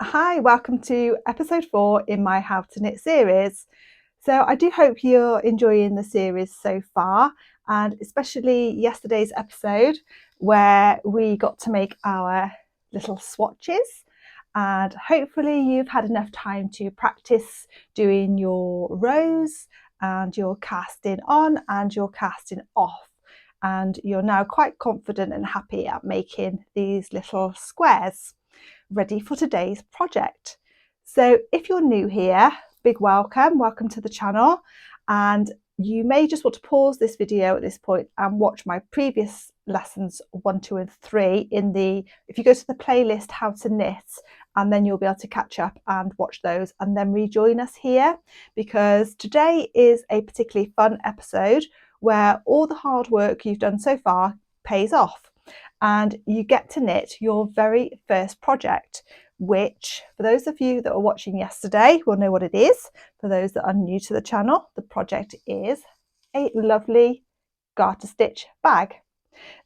Hi, welcome to episode 4 in my How to Knit series. So I do hope you're enjoying the series so far, and especially yesterday's episode where we got to make our little swatches, and hopefully you've had enough time to practice doing your rows and your casting on and your casting off, and you're now quite confident and happy at making these little squares ready for today's project. So if you're new here, big welcome to the channel, and you may just want to pause this video at this point and watch my previous lessons 1, 2 and 3 if you go to the playlist How to Knit, and then you'll be able to catch up and watch those and then rejoin us here, because today is a particularly fun episode where all the hard work you've done so far pays off and you get to knit your very first project, which for those of you that were watching yesterday will know what it is. For those that are new to the channel, the project is a lovely garter stitch bag.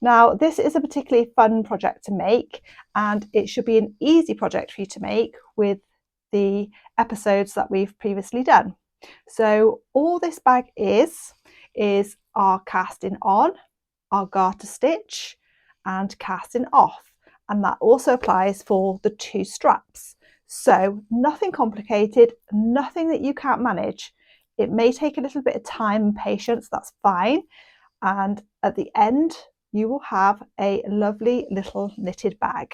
Now, this is a particularly fun project to make, and it should be an easy project for you to make with the episodes that we've previously done. So all this bag is our casting on, our garter stitch, and casting off, and that also applies for the 2 straps. So nothing complicated, nothing that you can't manage. It may take a little bit of time and patience, that's fine, and at the end you will have a lovely little knitted bag.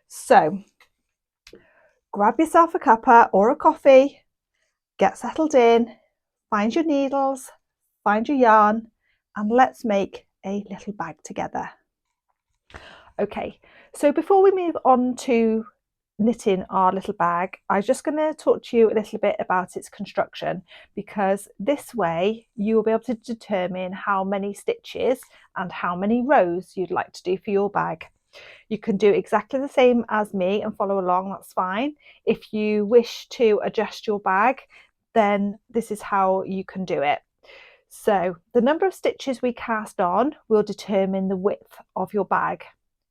So grab yourself a cuppa or a coffee, get settled in, find your needles, find your yarn, and let's make a little bag together. Okay, so before we move on to knitting our little bag, I'm just going to talk to you a little bit about its construction, because this way you will be able to determine how many stitches and how many rows you'd like to do for your bag. You can do exactly the same as me and follow along, that's fine. If you wish to adjust your bag, then this is how you can do it. So the number of stitches we cast on will determine the width of your bag.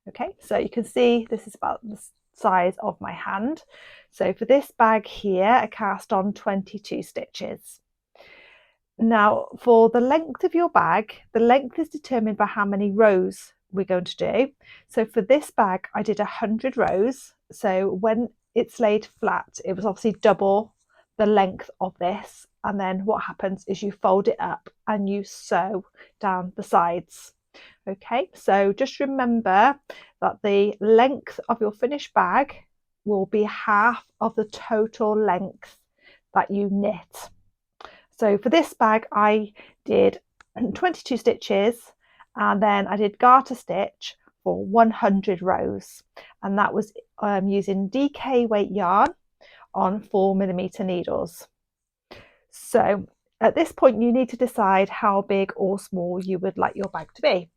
Okay, so you can see this is about the size of my hand. So for this bag here, I cast on 22 stitches. Now for the length of your bag, the length is determined by how many rows we're going to do. So for this bag, I did 100 rows. So when it's laid flat, it was obviously double the length of this. And then what happens is you fold it up and you sew down the sides. Okay, so just remember that the length of your finished bag will be half of the total length that you knit. So for this bag, I did 22 stitches, and then I did garter stitch for 100 rows, and that was using DK weight yarn on 4mm needles. So at this point, you need to decide how big or small you would like your bag to be.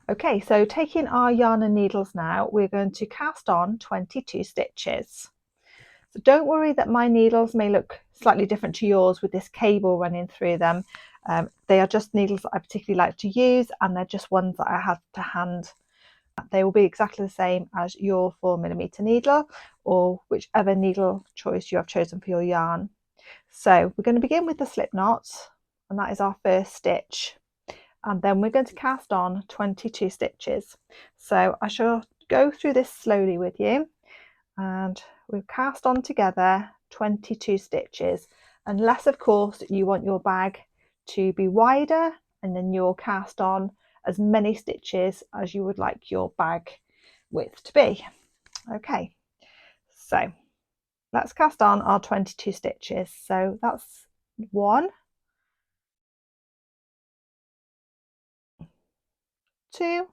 Okay, so taking our yarn and needles now, we're going to cast on 22 stitches. So don't worry that my needles may look slightly different to yours with this cable running through them. They are just needles that I particularly like to use, and they're just ones that I have to hand. They will be exactly the same as your 4mm needle or whichever needle choice you have chosen for your yarn. So we're going to begin with the slip knot, and that is our first stitch. And then we're going to cast on 22 stitches. So I shall go through this slowly with you, and we've cast on together 22 stitches, unless of course you want your bag to be wider, and then you'll cast on as many stitches as you would like your bag width to be. Okay, so let's cast on our 22 stitches. So that's 1, 2,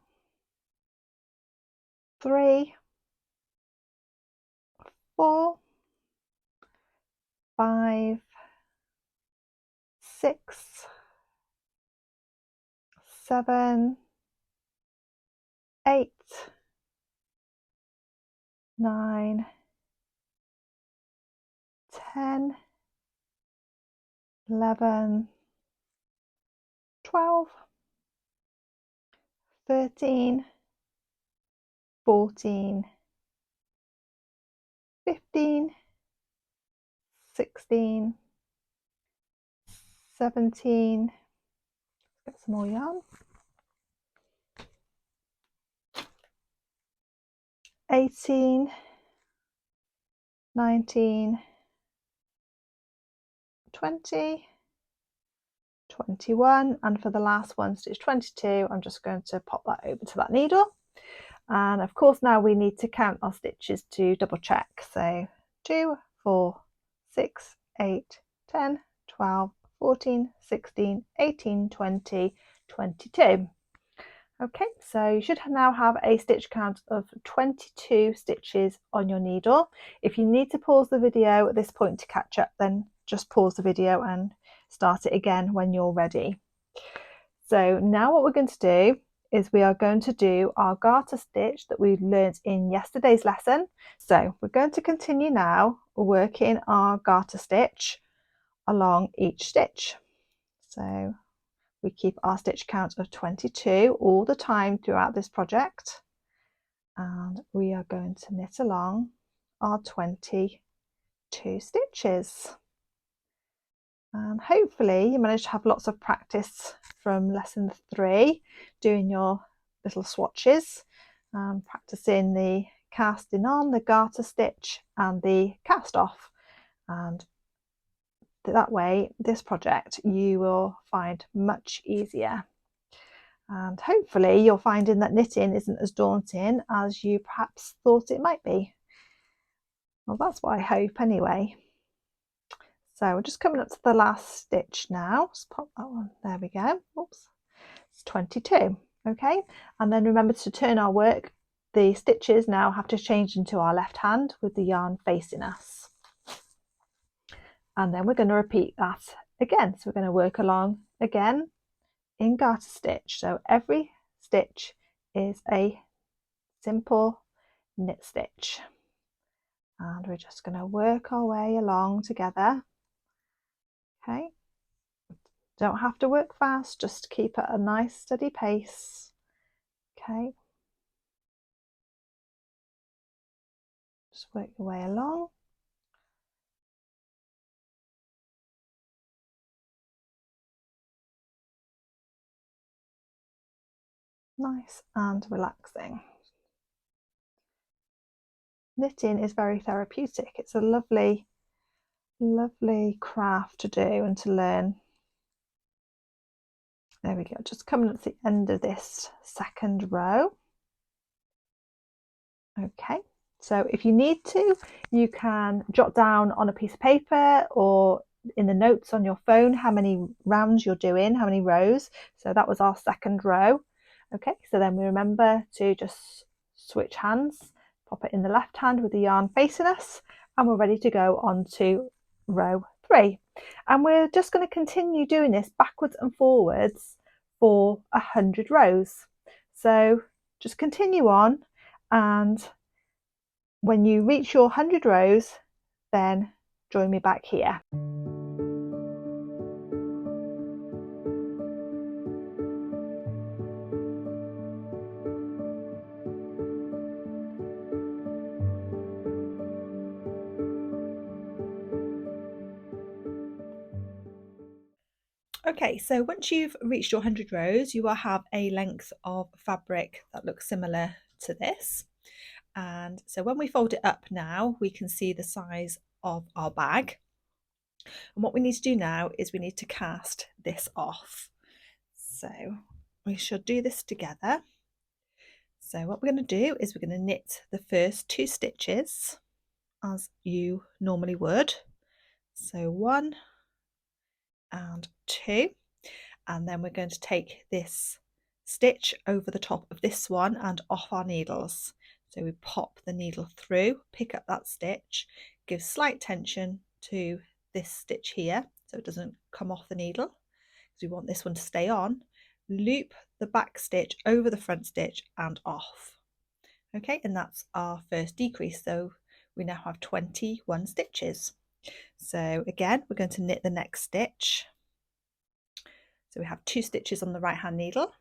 3, 4, 5, 6, 7, 8, 9, 10, 11, 12, 13, 14, 15, 16, 17, get some more yarn, 18, 19, 20, 21, and for the last one, stitch 22, I'm just going to pop that over to that needle. And of course now we need to count our stitches to double check. So 2, 4, 6, 8, 10, 12, 14, 16, 18, 20, 22. Okay, so you should now have a stitch count of 22 stitches on your needle. If you need to pause the video at this point to catch up, then just pause the video and start it again when you're ready. So now what we're going to do is we are going to do our garter stitch that we learnt in yesterday's lesson. So we're going to continue now working our garter stitch along each stitch. So we keep our stitch count of 22 all the time throughout this project, and we are going to knit along our 22 stitches. And hopefully you managed to have lots of practice from lesson 3, doing your little swatches, practicing the casting on, the garter stitch and the cast off, and that way this project you will find much easier. And hopefully you're finding that knitting isn't as daunting as you perhaps thought it might be. Well, that's what I hope anyway. So we're just coming up to the last stitch now. Just pop that one, there we go. Oops, it's 22. Okay, and then remember to turn our work. The stitches now have to change into our left hand with the yarn facing us. And then we're going to repeat that again. So we're going to work along again in garter stitch. So every stitch is a simple knit stitch. And we're just going to work our way along together. Okay, don't have to work fast, just keep at a nice steady pace. Okay, just work your way along. Nice and relaxing. Knitting is very therapeutic. It's a lovely, lovely craft to do and to learn. There we go, just coming up to the end of this second row. Okay, so if you need to, you can jot down on a piece of paper or in the notes on your phone how many rounds you're doing, how many rows. So that was our second row. Okay, so then we remember to just switch hands, pop it in the left hand with the yarn facing us, and we're ready to go on to row 3. And we're just going to continue doing this backwards and forwards for 100 rows. So just continue on, and when you reach your 100 rows, then join me back here. Okay, so once you've reached your 100 rows, you will have a length of fabric that looks similar to this. And so when we fold it up now, we can see the size of our bag. And what we need to do now is we need to cast this off. So we should do this together. So what we're going to do is we're going to knit the first 2 stitches as you normally would. So 1 and 2, and then we're going to take this stitch over the top of this one and off our needles. So we pop the needle through, pick up that stitch, give slight tension to this stitch here so it doesn't come off the needle, because we want this one to stay on. Loop the back stitch over the front stitch and off. Okay, and that's our first decrease. So we now have 21 stitches. So again, we're going to knit the next stitch. So we have 2 stitches on the right hand needle,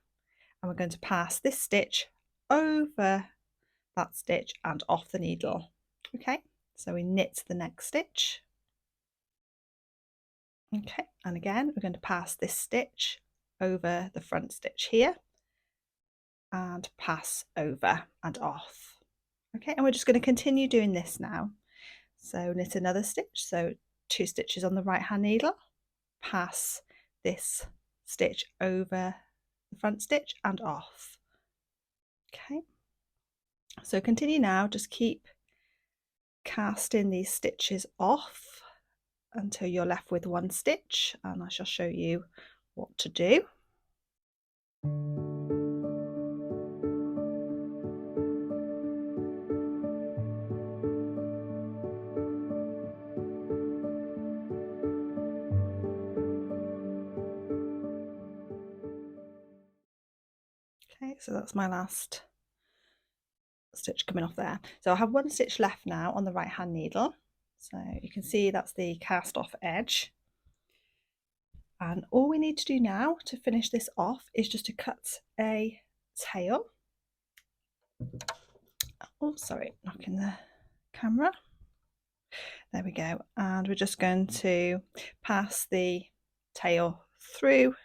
and we're going to pass this stitch over that stitch and off the needle. Okay, So we knit the next stitch. Okay, and again we're going to pass this stitch over the front stitch here and pass over and off. Okay, and we're just going to continue doing this now. So knit another stitch, so 2 stitches on the right hand needle, pass this stitch over the front stitch and off. Okay, so continue now, just keep casting these stitches off until you're left with 1 stitch, and I shall show you what to do. Okay, so that's my last stitch coming off there. So I have 1 stitch left now on the right hand needle. So you can see that's the cast off edge. And all we need to do now to finish this off is just to cut a tail. Oh, sorry, knocking the camera. There we go. And we're just going to pass the tail through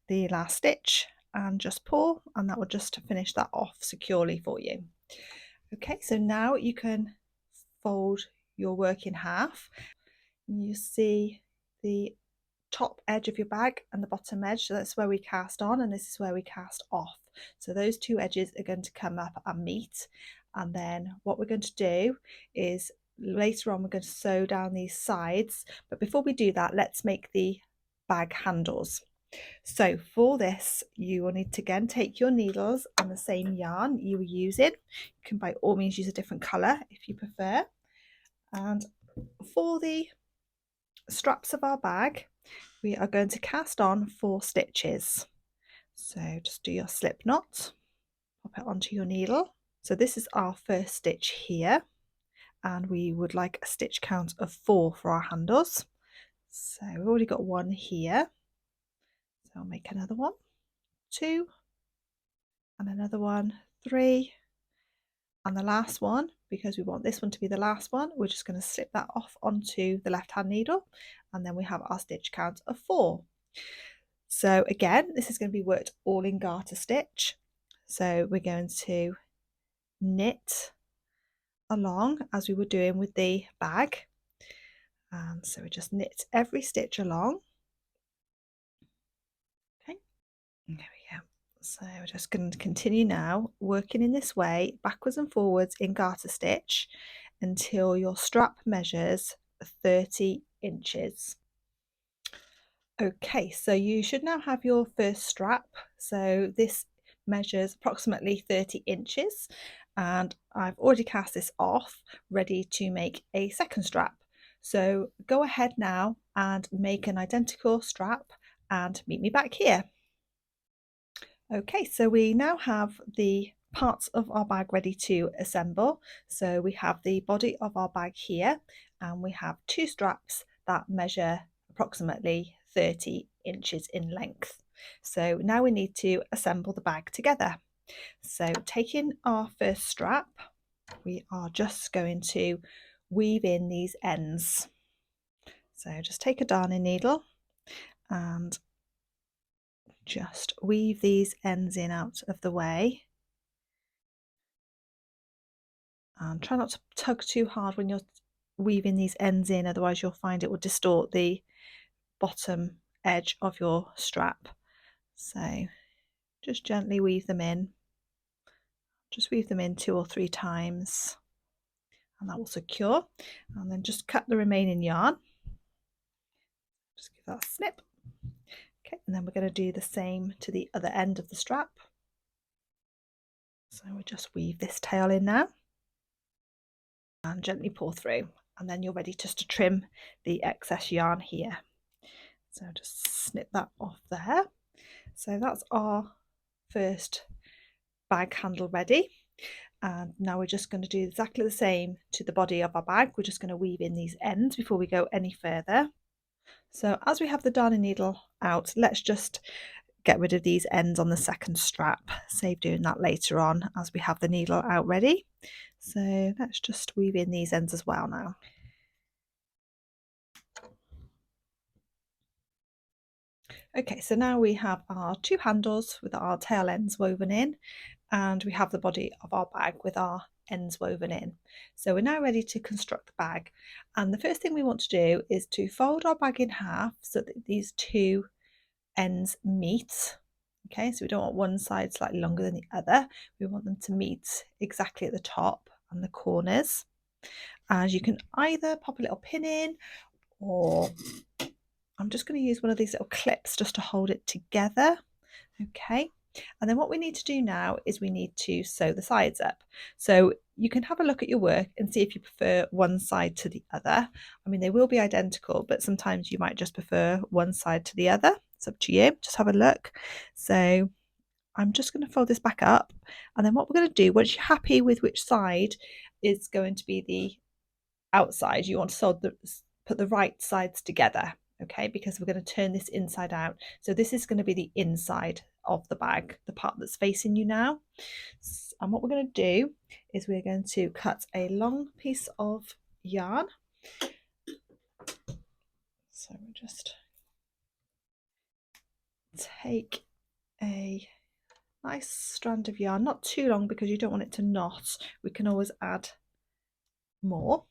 the last stitch and just pull, and that will just finish that off securely for you. Okay, so now you can fold your work in half. You see the top edge of your bag and the bottom edge, so that's where we cast on, and this is where we cast off. So those 2 edges are going to come up and meet, and then what we're going to do is later on we're going to sew down these sides, but before we do that, let's make the bag handles. So for this you will need to again take your needles and the same yarn you were using. You can by all means use a different colour if you prefer. And for the straps of our bag we are going to cast on 4 stitches. So just do your slip knot, pop it onto your needle. So this is our first stitch here, and we would like a stitch count of 4 for our handles. So we've already got 1 here, so I'll make another one, 2, and another one, 3, and the last one, because we want this one to be the last one, we're just going to slip that off onto the left hand needle, and then we have our stitch count of 4. So again, this is going to be worked all in garter stitch. So we're going to knit along as we were doing with the bag, and so we just knit every stitch along. Okay, there we go. So we're just going to continue now working in this way backwards and forwards in garter stitch until your strap measures 30 inches. Okay, so you should now have your first strap. So this measures approximately 30 inches, and I've already cast this off ready to make a second strap. So go ahead now and make an identical strap and meet me back here. Okay, so we now have the parts of our bag ready to assemble. So we have the body of our bag here, and we have 2 straps that measure approximately 30 inches in length. So now we need to assemble the bag together. So taking our first strap, we are just going to weave in these ends. So just take a darning needle and just weave these ends in out of the way. And try not to tug too hard when you're weaving these ends in, otherwise you'll find it will distort the bottom edge of your strap. So just gently weave them in. Just weave them in 2 or 3 times, and that will secure. And then just cut the remaining yarn. Just give that a snip. Okay, and then we're going to do the same to the other end of the strap. So we'll just weave this tail in now and gently pull through, and then you're ready just to trim the excess yarn here. So just snip that off there. So that's our first bag handle ready, and now we're just going to do exactly the same to the body of our bag. We're just going to weave in these ends before we go any further. So as we have the darning needle out, let's just get rid of these ends on the second strap. Save doing that later on as we have the needle out ready. So let's just weave in these ends as well now. Okay, so now we have our two handles with our tail ends woven in, and we have the body of our bag with our ends woven in. So we're now ready to construct the bag. And the first thing we want to do is to fold our bag in half so that these two ends meet. Okay, so we don't want one side slightly longer than the other. We want them to meet exactly at the top and the corners. And you can either pop a little pin in, or I'm just going to use one of these little clips just to hold it together. Okay, and then what we need to do now is we need to sew the sides up. So you can have a look at your work and see if you prefer one side to the other. I mean, they will be identical, but sometimes you might just prefer one side to the other. It's up to you. Just have a look. So I'm just going to fold this back up, and then what we're going to do, once you're happy with which side is going to be the outside, you want to put the right sides together, okay, because we're going to turn this inside out. So this is going to be the inside of the bag, the part that's facing you now. And what we're going to do is we're going to cut a long piece of yarn. So we'll just take a nice strand of yarn, not too long because you don't want it to knot. We can always add more.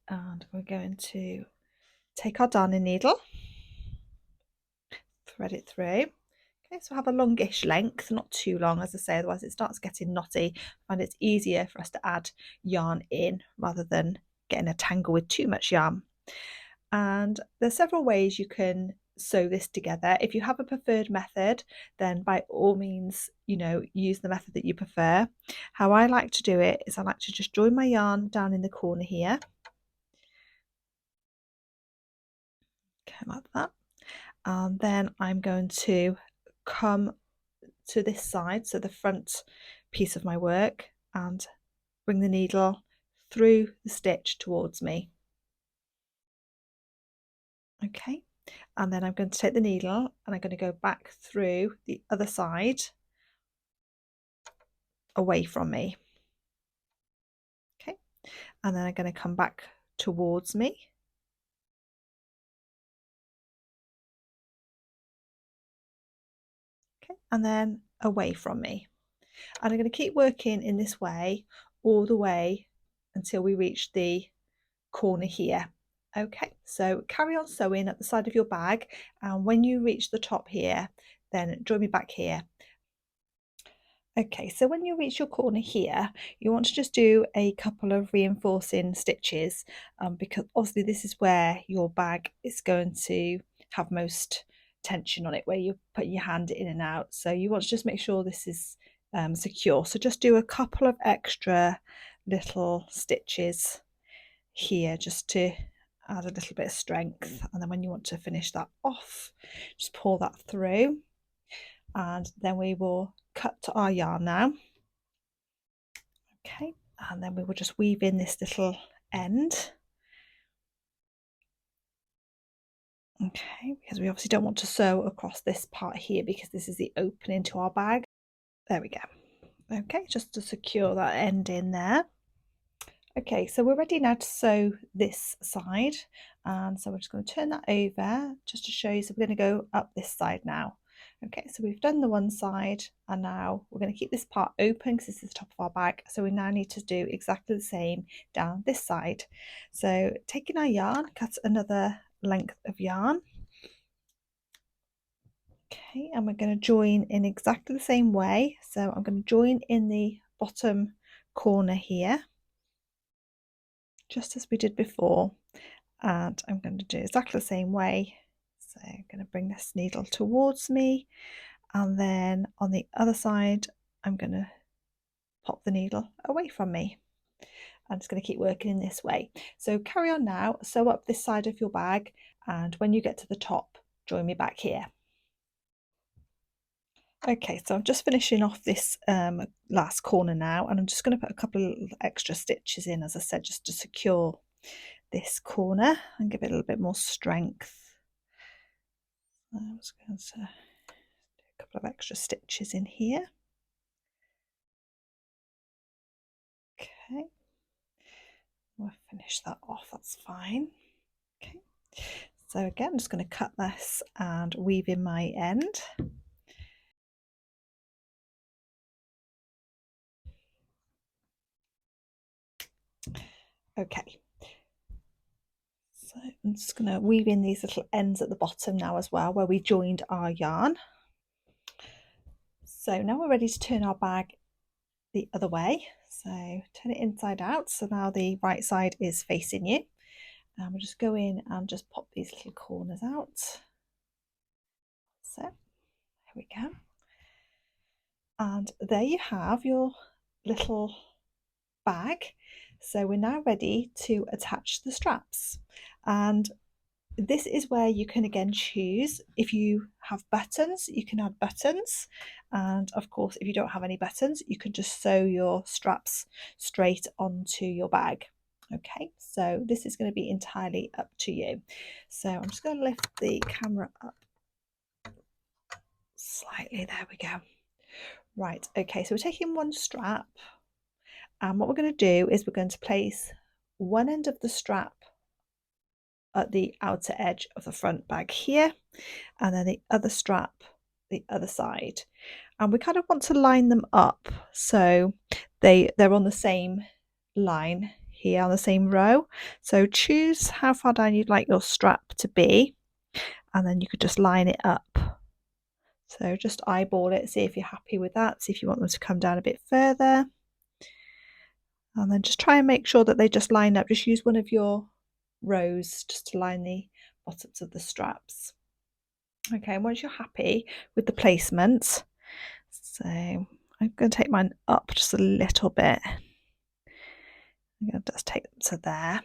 And we're going to take our darning needle, thread it through. Okay, so have a longish length, not too long, as I say, otherwise it starts getting knotty, and it's easier for us to add yarn in rather than getting a tangle with too much yarn. And there's several ways you can sew this together. If you have a preferred method, then by all means, use the method that you prefer. How I like to do it is I like to just join my yarn down in the corner here. Okay, like that. And then I'm going to come to this side, so the front piece of my work, and bring the needle through the stitch towards me. Okay, and then I'm going to take the needle and I'm going to go back through the other side away from me. Okay, and then I'm going to come back towards me. Okay, and then away from me. And I'm going to keep working in this way all the way until we reach the corner here. Okay, so carry on sewing at the side of your bag, and when you reach the top here, then join me back here. Okay, so when you reach your corner here, you want to just do a couple of reinforcing stitches, because obviously this is where your bag is going to have most tension on it, where you're putting your hand in and out. So you want to just make sure this is secure. So just do a couple of extra little stitches here just to add a little bit of strength, and then when you want to finish that off, just pull that through, and then we will cut our yarn now. Okay, and then we will just weave in this little end. Okay, because we obviously don't want to sew across this part here because this is the opening to our bag. There we go. Okay, just to secure that end in there. Okay, so we're ready now to sew this side, and so we're just going to turn that over just to show you. So we're going to go up this side now. Okay, so we've done the one side, and now we're going to keep this part open because this is the top of our bag. So we now need to do exactly the same down this side. So taking our yarn, cut another length of yarn. Okay, and we're going to join in exactly the same way. So I'm going to join in the bottom corner here, just as we did before, and I'm going to do exactly the same way. So I'm going to bring this needle towards me, and then on the other side I'm going to pop the needle away from me. I'm just going to keep working in this way. So carry on now, sew up this side of your bag, and when you get to the top, join me back here. Okay, so I'm just finishing off this last corner now, and I'm just going to put a couple of extra stitches in, as I said, just to secure this corner and give it a little bit more strength. I'm just going to do a couple of extra stitches in here. Okay, we'll finish that off, that's fine. Okay, so again, I'm just going to cut this and weave in my end. Okay, so I'm just going to weave in these little ends at the bottom now as well, where we joined our yarn. So now we're ready to turn our bag the other way. So turn it inside out. So now the right side is facing you. And we'll just go in and just pop these little corners out. So there we go. And there you have your little bag. So we're now ready to attach the straps. And this is where you can again choose. If you have buttons, you can add buttons. And of course, if you don't have any buttons, you can just sew your straps straight onto your bag. Okay, so this is going to be entirely up to you. So I'm just going to lift the camera up slightly. There we go. Right, okay, so we're taking one strap, and what we're going to do is we're going to place one end of the strap at the outer edge of the front bag here, and then the other strap the other side, and we kind of want to line them up so they're on the same line here, on the same row. So choose how far down you'd like your strap to be, and then you could just line it up. So just eyeball it, see if you're happy with that, see if you want them to come down a bit further, and then just try and make sure that they just line up. Just use one of your rows just to line the bottoms of the straps. Okay, and once you're happy with the placement, so I'm going to take mine up just a little bit. I'm going to just take them to there.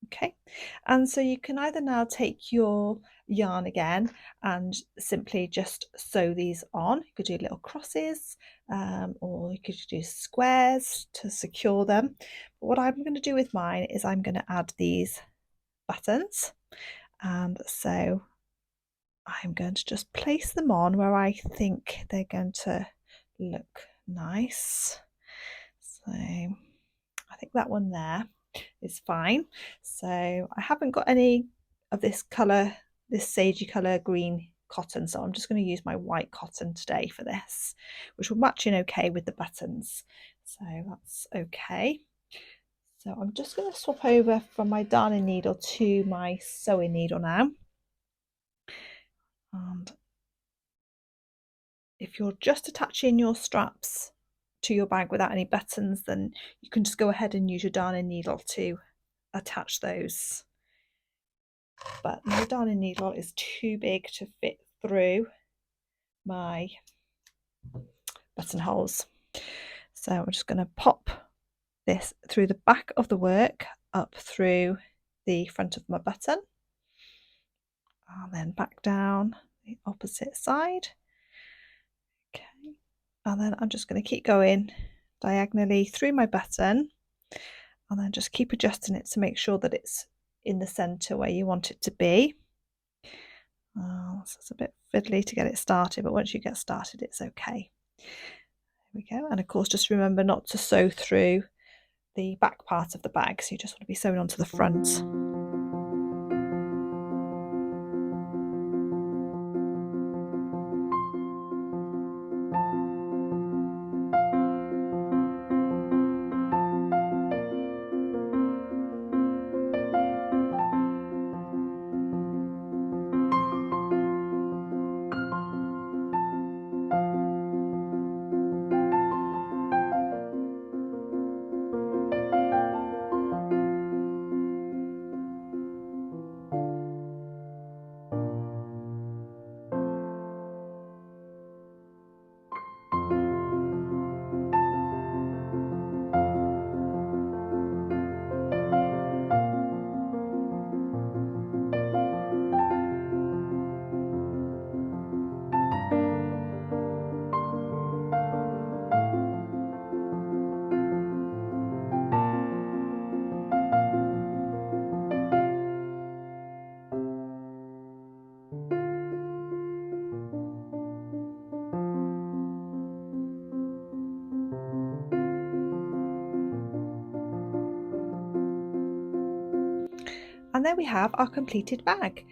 Okay, and so you can either now take your yarn again and simply just sew these on. You could do little crosses, or you could do squares to secure them. But what I'm going to do with mine is I'm going to add these buttons, and so I'm going to just place them on where I think they're going to look nice. So I think that one there is fine. So I haven't got any of this colour, this sagey colour green cotton, so I'm just going to use my white cotton today for this, which will match in okay with the buttons. So that's okay. So I'm just going to swap over from my darning needle to my sewing needle now. And if you're just attaching your straps to your bag without any buttons, then you can just go ahead and use your darning needle to attach those. But my darning needle is too big to fit through my buttonholes. So I'm just going to pop this through the back of the work up through the front of my button, and then back down the opposite side. Okay, and then I'm just going to keep going diagonally through my button, and then just keep adjusting it to make sure that it's in the centre where you want it to be. So it's a bit fiddly to get it started, but once you get started, it's okay. There we go. And of course, just remember not to sew through the back part of the bag, so you just want to be sewing onto the front. And there we have our completed bag.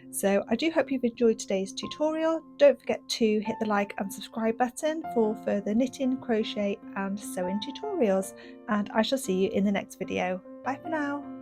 So I do hope you've enjoyed today's tutorial. Don't forget to hit the like and subscribe button for further knitting, crochet and sewing tutorials, and I shall see you in the next video. Bye for now.